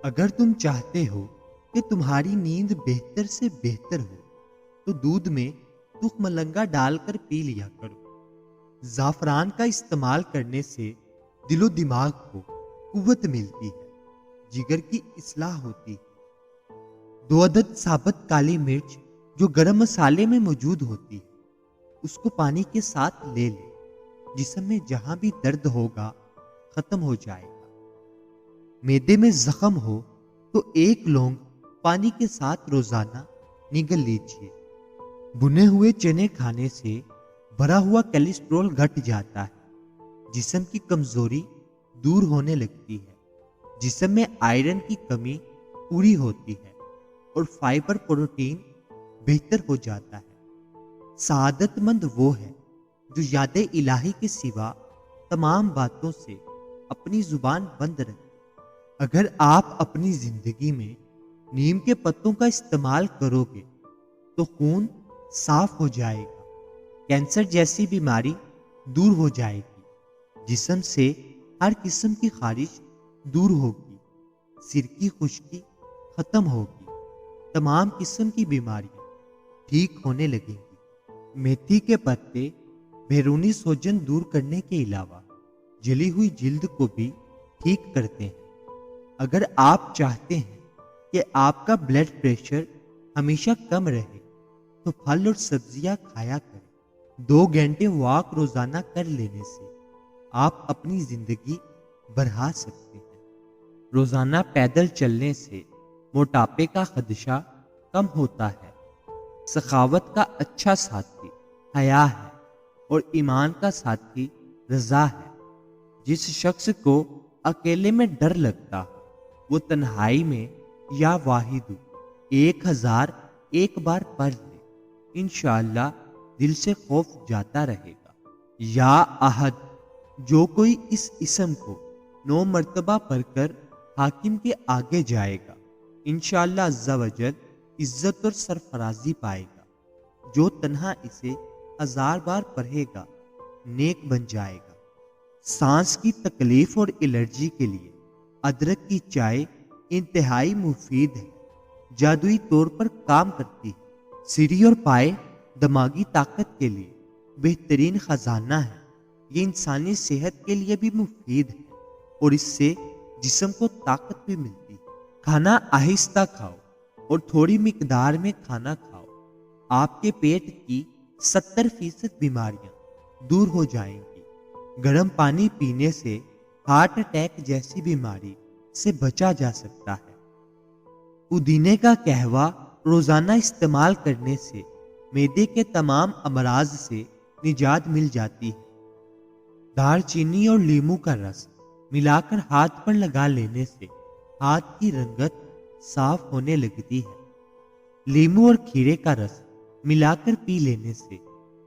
اگر تم چاہتے ہو کہ تمہاری نیند بہتر سے بہتر ہو تو دودھ میں تخم ملنگا ڈال کر پی لیا کرو۔ زعفران کا استعمال کرنے سے دل و دماغ کو قوت ملتی ہے، جگر کی اصلاح ہوتی ہے۔ 2 عدد ثابت کالی مرچ جو گرم مسالے میں موجود ہوتی ہے، اس کو پانی کے ساتھ لے لیں۔ جسم میں جہاں بھی درد ہوگا ختم ہو جائے گا۔ معدے میں زخم ہو تو 1 لونگ پانی کے ساتھ روزانہ نگل لیجیے۔ بنے ہوئے چنے کھانے سے بھرا ہوا کولیسٹرول گھٹ جاتا ہے، جسم کی کمزوری دور ہونے لگتی ہے، جسم میں آئرن کی کمی پوری ہوتی ہے اور فائبر پروٹین بہتر ہو جاتا ہے۔ سعادت مند وہ ہے جو یاد الہی کے سوا تمام باتوں سے اپنی زبان بند رکھے۔ اگر آپ اپنی زندگی میں نیم کے پتوں کا استعمال کرو گے تو خون صاف ہو جائے گا، کینسر جیسی بیماری دور ہو جائے گی، جسم سے ہر قسم کی خارش دور ہوگی، سر کی خشکی ختم ہوگی، تمام قسم کی بیماریاں ٹھیک ہونے لگیں گی۔ میتھی کے پتے بیرونی سوجن دور کرنے کے علاوہ جلی ہوئی جلد کو بھی ٹھیک کرتے ہیں۔ اگر آپ چاہتے ہیں کہ آپ کا بلڈ پریشر ہمیشہ کم رہے تو پھل اور سبزیاں کھایا کریں۔ 2 گھنٹے واک روزانہ کر لینے سے آپ اپنی زندگی بڑھا سکتے ہیں۔ روزانہ پیدل چلنے سے موٹاپے کا خدشہ کم ہوتا ہے۔ سخاوت کا اچھا ساتھی حیا ہے اور ایمان کا ساتھی رضا ہے۔ جس شخص کو اکیلے میں ڈر لگتا ہو وہ تنہائی میں یا واحد 1001 بار پڑھ لے، انشاءاللہ دل سے خوف جاتا رہے گا۔ یا احد، جو کوئی اس اسم کو 9 مرتبہ پڑھ کر حاکم کے آگے جائے گا، انشاءاللہ عز و جل عزت اور سرفرازی پائے گا۔ جو تنہا اسے 1000 بار پڑھے گا نیک بن جائے گا۔ سانس کی تکلیف اور الرجی کے لیے ادرک کی چائے انتہائی مفید ہے، جادوئی طور پر کام کرتی ہے۔ سری اور پائے دماغی طاقت کے لیے بہترین خزانہ ہے۔ یہ انسانی صحت کے لیے بھی مفید ہے اور اس سے جسم کو طاقت بھی ملتی ہے۔ کھانا آہستہ کھاؤ اور تھوڑی مقدار میں کھانا کھاؤ، آپ کے پیٹ کی 70% بیماریاں دور ہو جائیں گی۔ گرم پانی پینے سے ہارٹ اٹیک جیسی بیماری سے بچا جا سکتا ہے۔ پودینے کا قہوہ روزانہ استعمال کرنے سے معدے کے تمام امراض سے نجات مل جاتی ہے۔ دار چینی اور لیموں کا رس ملا کر ہاتھ پر لگا لینے سے ہاتھ کی رنگت صاف ہونے لگتی ہے۔ لیموں اور کھیرے کا رس ملا کر پی لینے سے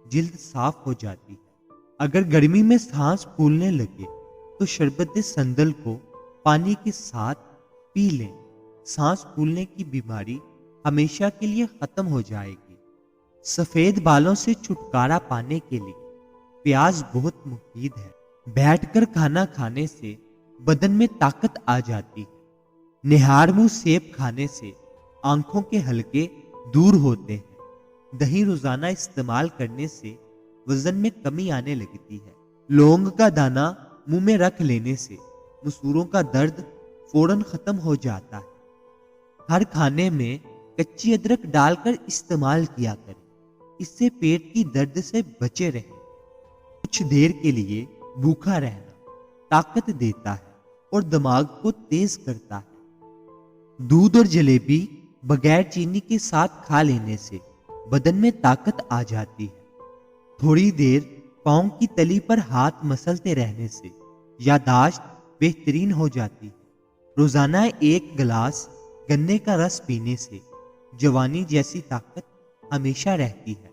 جلد صاف ہو جاتی ہے۔ اگر گرمی میں سانس پھولنے لگے تو شربت سندل کو پانی کے ساتھ پی لیں، سانس پھولنے کی بیماری ہمیشہ کے لیے ختم ہو جائے گی۔ سفید بالوں سے چھٹکارا پانے کے لیے پیاز بہت مفید ہے۔ بیٹھ کر کھانا کھانے سے بدن میں طاقت آ جاتی ہے۔ نہار منہ سیب کھانے سے آنکھوں کے حلقے دور ہوتے ہیں۔ دہی روزانہ استعمال کرنے سے وزن میں کمی آنے لگتی ہے۔ لونگ کا دانہ منہ میں رکھ لینے سے مسوروں کا درد فوراً ختم ہو جاتا ہے۔ ہر کھانے میں کچی ادرک ڈال کر استعمال کیا کریں، اس سے پیٹ کی درد سے بچے رہیں۔ کچھ دیر کے لیے بھوکا رہنا طاقت دیتا ہے اور دماغ کو تیز کرتا ہے۔ دودھ اور جلیبی بغیر چینی کے ساتھ کھا لینے سے بدن میں طاقت آ جاتی ہے۔ تھوڑی دیر پاؤں کی تلی پر ہاتھ مسلتے رہنے سے یادداشت بہترین ہو جاتی ہے۔ روزانہ 1 گلاس گنے کا رس پینے سے جوانی جیسی طاقت ہمیشہ رہتی ہے۔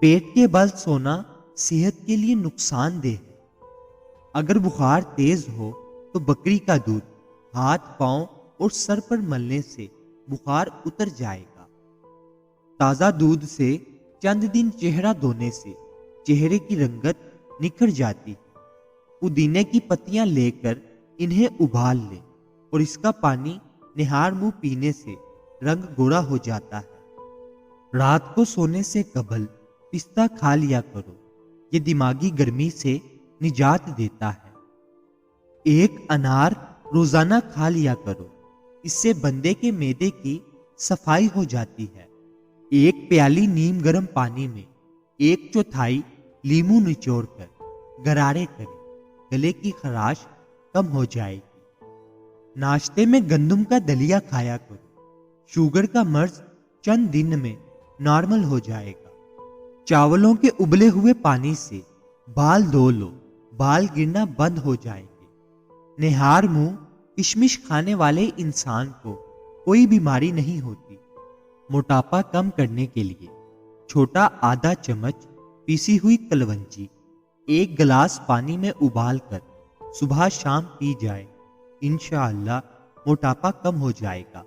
پیٹ کے بل سونا صحت کے لیے نقصان دہ ہے۔ اگر بخار تیز ہو تو بکری کا دودھ ہاتھ، پاؤں اور سر پر ملنے سے بخار اتر جائے گا۔ تازہ دودھ سے چند دن چہرہ دھونے سے چہرے کی رنگت نکھر جاتی ہے۔ پودینے کی پتیاں لے کر انہیں ابال لیں اور اس کا پانی نہار منہ پینے سے رنگ گوڑا ہو جاتا ہے۔ رات کو سونے سے قبل پستہ کھا لیا کرو، یہ دماغی گرمی سے نجات دیتا ہے۔ ایک انار روزانہ کھا لیا کرو، اس سے بندے کے معدے کی صفائی ہو جاتی ہے۔ ایک پیالی نیم گرم پانی میں 1/4 لیمو نچوڑ کر غرارے کریں، گلے کی خراش کم ہو جائے گی۔ ناشتے میں گندم کا دلیا کھایا کرو، شوگر کا مرض چند دن میں نارمل ہو جائے گا۔ چاولوں کے ابلے ہوئے پانی سے بال دھو لو، بال گرنا بند ہو جائیں گے۔ نہار منہ کشمش کھانے والے انسان کو کوئی بیماری نہیں ہوتی۔ موٹاپا کم کرنے کے لیے چھوٹا آدھا چمچ پیسی ہوئی کلونجی 1 گلاس پانی میں ابال کر صبح شام پی جائے، انشاءاللہ موٹاپا کم ہو جائے گا۔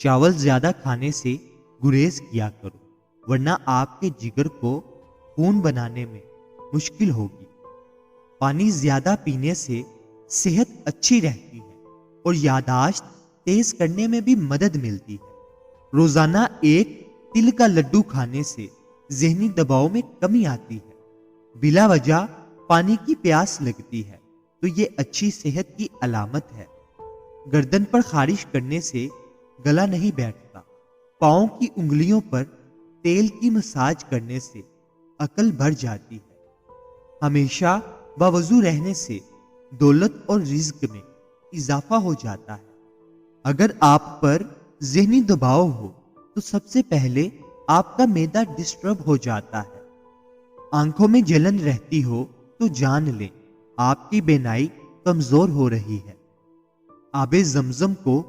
چاول زیادہ کھانے سے گریز کیا کرو، ورنہ آپ کے جگر کو خون بنانے میں مشکل ہوگی۔ پانی زیادہ پینے سے صحت اچھی رہتی ہے اور یادداشت تیز کرنے میں بھی مدد ملتی ہے۔ روزانہ ایک تل کا لڈو کھانے سے ذہنی دباؤ میں کمی آتی ہے۔ بلا وجہ پانی کی پیاس لگتی ہے تو یہ اچھی صحت کی علامت ہے۔ گردن پر خارش کرنے سے گلا نہیں بیٹھتا۔ پاؤں کی انگلیوں پر تیل کی مساج کرنے سے عقل بڑھ جاتی ہے۔ ہمیشہ باوضو رہنے سے دولت اور رزق میں اضافہ ہو جاتا ہے۔ اگر آپ پر ذہنی دباؤ ہو تو سب سے پہلے آپ کا معدہ ڈسٹرب ہو جاتا ہے۔ آنکھوں میں جلن رہتی ہو تو جان لیں آپ کی بینائی کمزور ہو رہی ہے۔ آب زمزم کو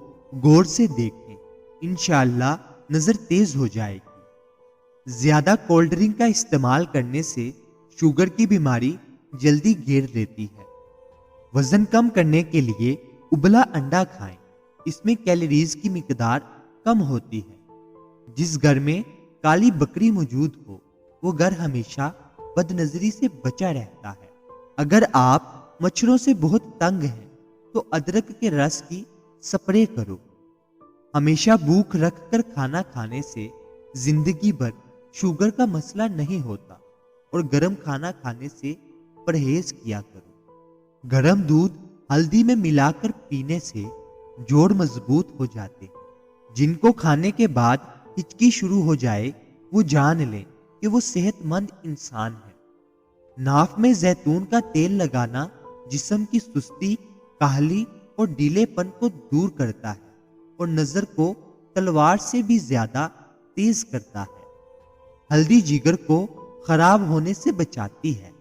غور سے دیکھیں، انشاءاللہ نظر تیز ہو جائے گی۔ زیادہ کولڈ ڈرنک کا استعمال کرنے سے شوگر کی بیماری جلدی گھیر لیتی ہے۔ وزن کم کرنے کے لیے ابلا انڈا کھائیں، اس میں کیلوریز کی مقدار کم ہوتی ہے۔ جس گھر میں کالی بکری موجود ہو وہ گھر ہمیشہ بد نظری سے بچا رہتا ہے۔ اگر آپ مچھروں سے بہت تنگ ہیں تو ادرک کے رس کی سپرے کرو۔ ہمیشہ بھوک رکھ کر کھانا کھانے سے زندگی بھر شوگر کا مسئلہ نہیں ہوتا، اور گرم کھانا کھانے سے پرہیز کیا کرو۔ گرم دودھ ہلدی میں ملا کر پینے سے جوڑ مضبوط ہو جاتے ہیں۔ جن کو کھانے کے بعد ہچکی شروع ہو جائے وہ جان لیں کہ وہ صحت مند انسان ہے۔ ناف میں زیتون کا تیل لگانا جسم کی سستی، کاہلی اور ڈھیلے پن کو دور کرتا ہے اور نظر کو تلوار سے بھی زیادہ تیز کرتا ہے۔ ہلدی جگر کو خراب ہونے سے بچاتی ہے۔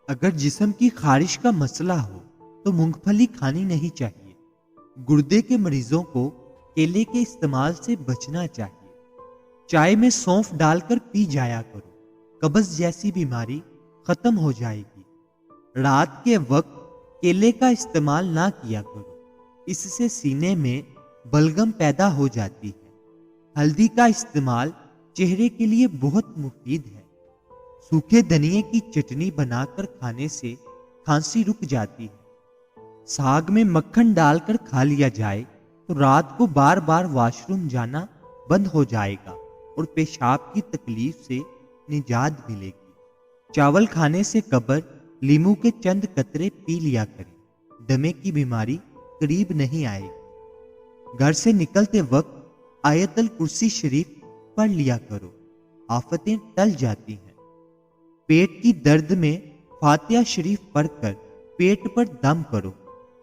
اگر جسم کی خارش کا مسئلہ ہو تو مونگ پھلی کھانی نہیں چاہیے۔ گردے کے مریضوں کو کیلے کے استعمال سے بچنا چاہیے۔ چائے میں سونف ڈال کر پی جایا کرو، قبض جیسی بیماری ختم ہو جائے گی۔ رات کے وقت کیلے کا استعمال نہ کیا کرو، اس سے سینے میں بلغم پیدا ہو جاتی ہے۔ ہلدی کا استعمال چہرے کے لیے بہت مفید ہے۔ سوکھے دھنیے کی چٹنی بنا کر کھانے سے کھانسی رک جاتی ہے۔ ساگ میں مکھن ڈال کر کھا لیا جائے تو رات کو بار بار واش روم جانا بند ہو جائے گا اور پیشاب کی تکلیف سے نجات ملے گی۔ چاول کھانے سے قبل لیمو کے چند قطرے پی لیا کریں، دمے کی بیماری قریب نہیں آئے گی۔ گھر سے نکلتے وقت آیت الکرسی شریف پڑھ لیا کرو، آفتیں ٹل جاتی ہیں۔ پیٹ کی درد میں فاتحہ شریف پڑھ کر پیٹ پر دم کرو،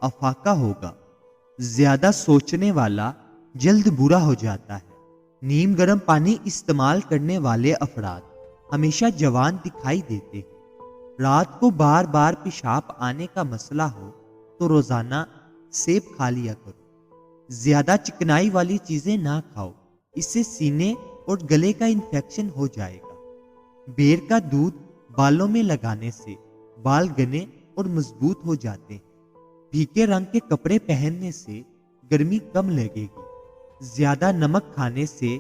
افاقہ ہوگا۔ زیادہ سوچنے والا جلد برا ہو جاتا ہے۔ نیم گرم پانی استعمال کرنے والے افراد ہمیشہ جوان دکھائی دیتے ہیں۔ رات کو بار بار پیشاب آنے کا مسئلہ ہو تو روزانہ سیب کھا لیا کرو۔ زیادہ چکنائی والی چیزیں نہ کھاؤ، اس سے سینے اور گلے کا انفیکشن ہو جائے گا۔ بیر کا دودھ بالوں میں لگانے سے بال گھنے اور مضبوط ہو جاتے ہیں۔ پھیکے رنگ کے کپڑے پہننے سے گرمی کم لگے گی۔ زیادہ نمک کھانے سے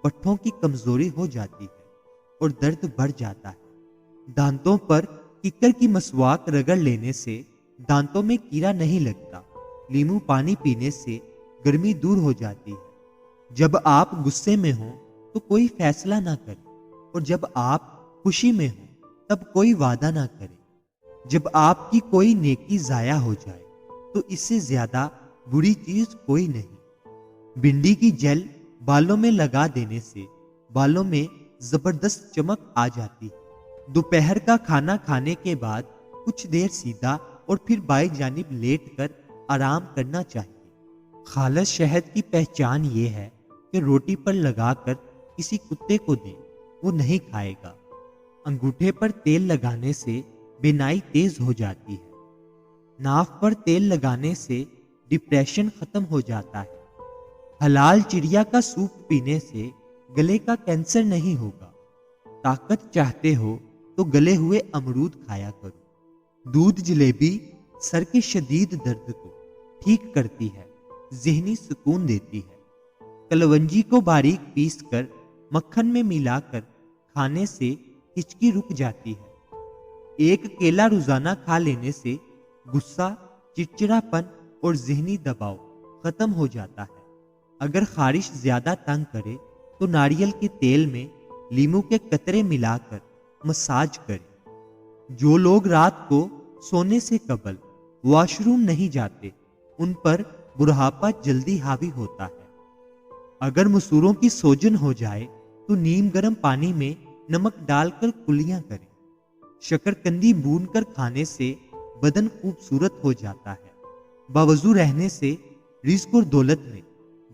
پٹھوں کی کمزوری ہو جاتی ہے اور درد بڑھ جاتا ہے۔ دانتوں پر ککر کی مسواک رگڑ لینے سے دانتوں میں کیڑا نہیں لگتا۔ لیمو پانی پینے سے گرمی دور ہو جاتی ہے۔ جب آپ غصے میں ہوں تو کوئی فیصلہ نہ کریں، اور جب آپ خوشی میں ہوں تب کوئی وعدہ نہ کریں۔ جب آپ کی کوئی نیکی ضائع ہو جائے تو اس سے زیادہ بری چیز کوئی نہیں۔ بھنڈی کی جل بالوں میں لگا دینے سے بالوں میں زبردست چمک آ جاتی ہے۔ دوپہر کا کھانا کھانے کے بعد کچھ دیر سیدھا اور پھر بائیں جانب لیٹ کر آرام کرنا چاہیے۔ خالص شہد کی پہچان یہ ہے کہ روٹی پر لگا کر کسی کتے کو دیں، وہ نہیں کھائے گا۔ انگوٹھے پر تیل لگانے سے بینائی تیز ہو جاتی ہے۔ ناف پر تیل لگانے سے ڈپریشن ختم ہو جاتا ہے۔ حلال چڑیا کا سوپ پینے سے گلے کا کینسر نہیں ہوگا۔ طاقت چاہتے ہو تو گلے ہوئے امرود کھایا کرو۔ دودھ جلیبی سر کے شدید درد کو ٹھیک کرتی ہے، ذہنی سکون دیتی ہے۔ کلونجی کو باریک پیس کر مکھن میں ملا کر کھانے سے ہچکی رک جاتی ہے۔ ایک کیلا روزانہ کھا لینے سے غصہ، چڑچڑاپن اور ذہنی دباؤ ختم ہو جاتا ہے۔ اگر خارش زیادہ تنگ کرے تو ناریل کے تیل میں لیموں کے قطرے ملا کر مساج کریں۔ جو لوگ رات کو سونے سے قبل واش روم نہیں جاتے ان پر بڑھاپا جلدی حاوی ہوتا ہے۔ اگر مسوروں کی سوجن ہو جائے تو نیم گرم پانی میں نمک ڈال کر کلیاں کریں۔ شکرکندی بھون کر کھانے سے بدن خوبصورت ہو جاتا ہے۔ باوضو رہنے سے رزق اور دولت میں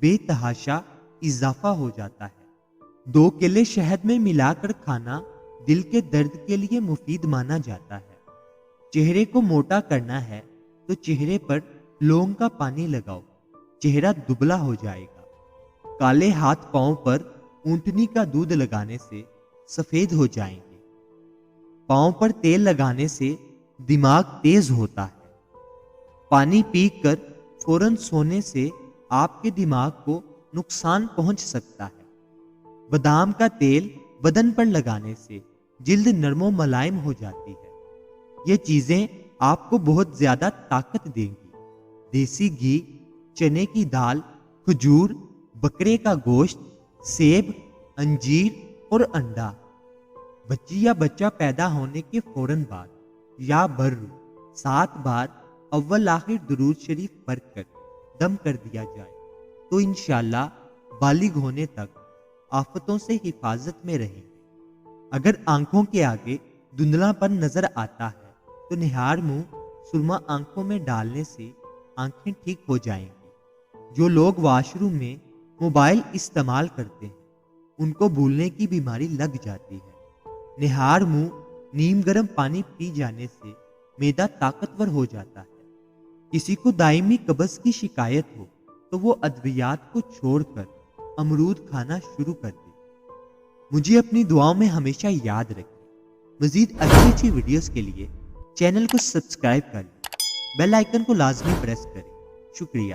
بے تحاشا اضافہ ہو جاتا ہے۔ 2 کیلے شہد میں ملا کر کھانا دل کے درد کے لیے مفید مانا جاتا ہے۔ چہرے کو موٹا کرنا ہے تو چہرے پر لونگ کا پانی لگاؤ، چہرہ دبلا ہو جائے گا۔ کالے ہاتھ پاؤں پر اونٹنی کا دودھ لگانے سے سفید ہو جائیں گے۔ پاؤں پر تیل لگانے سے دماغ تیز ہوتا ہے۔ پانی پی کر فوراً سونے سے آپ کے دماغ کو نقصان پہنچ سکتا ہے۔ بادام کا تیل بدن پر لگانے سے جلد نرم و ملائم ہو جاتی ہے۔ یہ چیزیں آپ کو بہت زیادہ طاقت دیں گی۔ دیسی گھی، چنے کی دال، کھجور، بکرے کا گوشت، سیب، انجیر اور انڈا۔ بچی یا بچہ پیدا ہونے کے فوراً بعد یا برو 7 بار اول آخر درود شریف پڑھ کر دم کر دیا جائے تو انشاءاللہ بالغ ہونے تک آفتوں سے حفاظت میں رہیں گے۔ اگر آنکھوں کے آگے دھندلا پن نظر آتا ہے تو نہار منہ سرما آنکھوں میں ڈالنے سے آنکھیں ٹھیک ہو جائیں گی۔ جو لوگ واش روم میں موبائل استعمال کرتے ہیں ان کو بھولنے کی بیماری لگ جاتی ہے۔ نہار منہ نیم گرم پانی پی جانے سے معدہ طاقتور ہو جاتا ہے۔ کسی کو دائمی قبض کی شکایت ہو تو وہ ادویات کو چھوڑ کر امرود کھانا شروع کر دے۔ مجھے اپنی دعاؤں میں ہمیشہ یاد رکھیں۔ مزید اچھی ویڈیوز کے لیے چینل کو سبسکرائب کر لیں، بیل آئیکن کو لازمی پریس کریں۔ شکریہ۔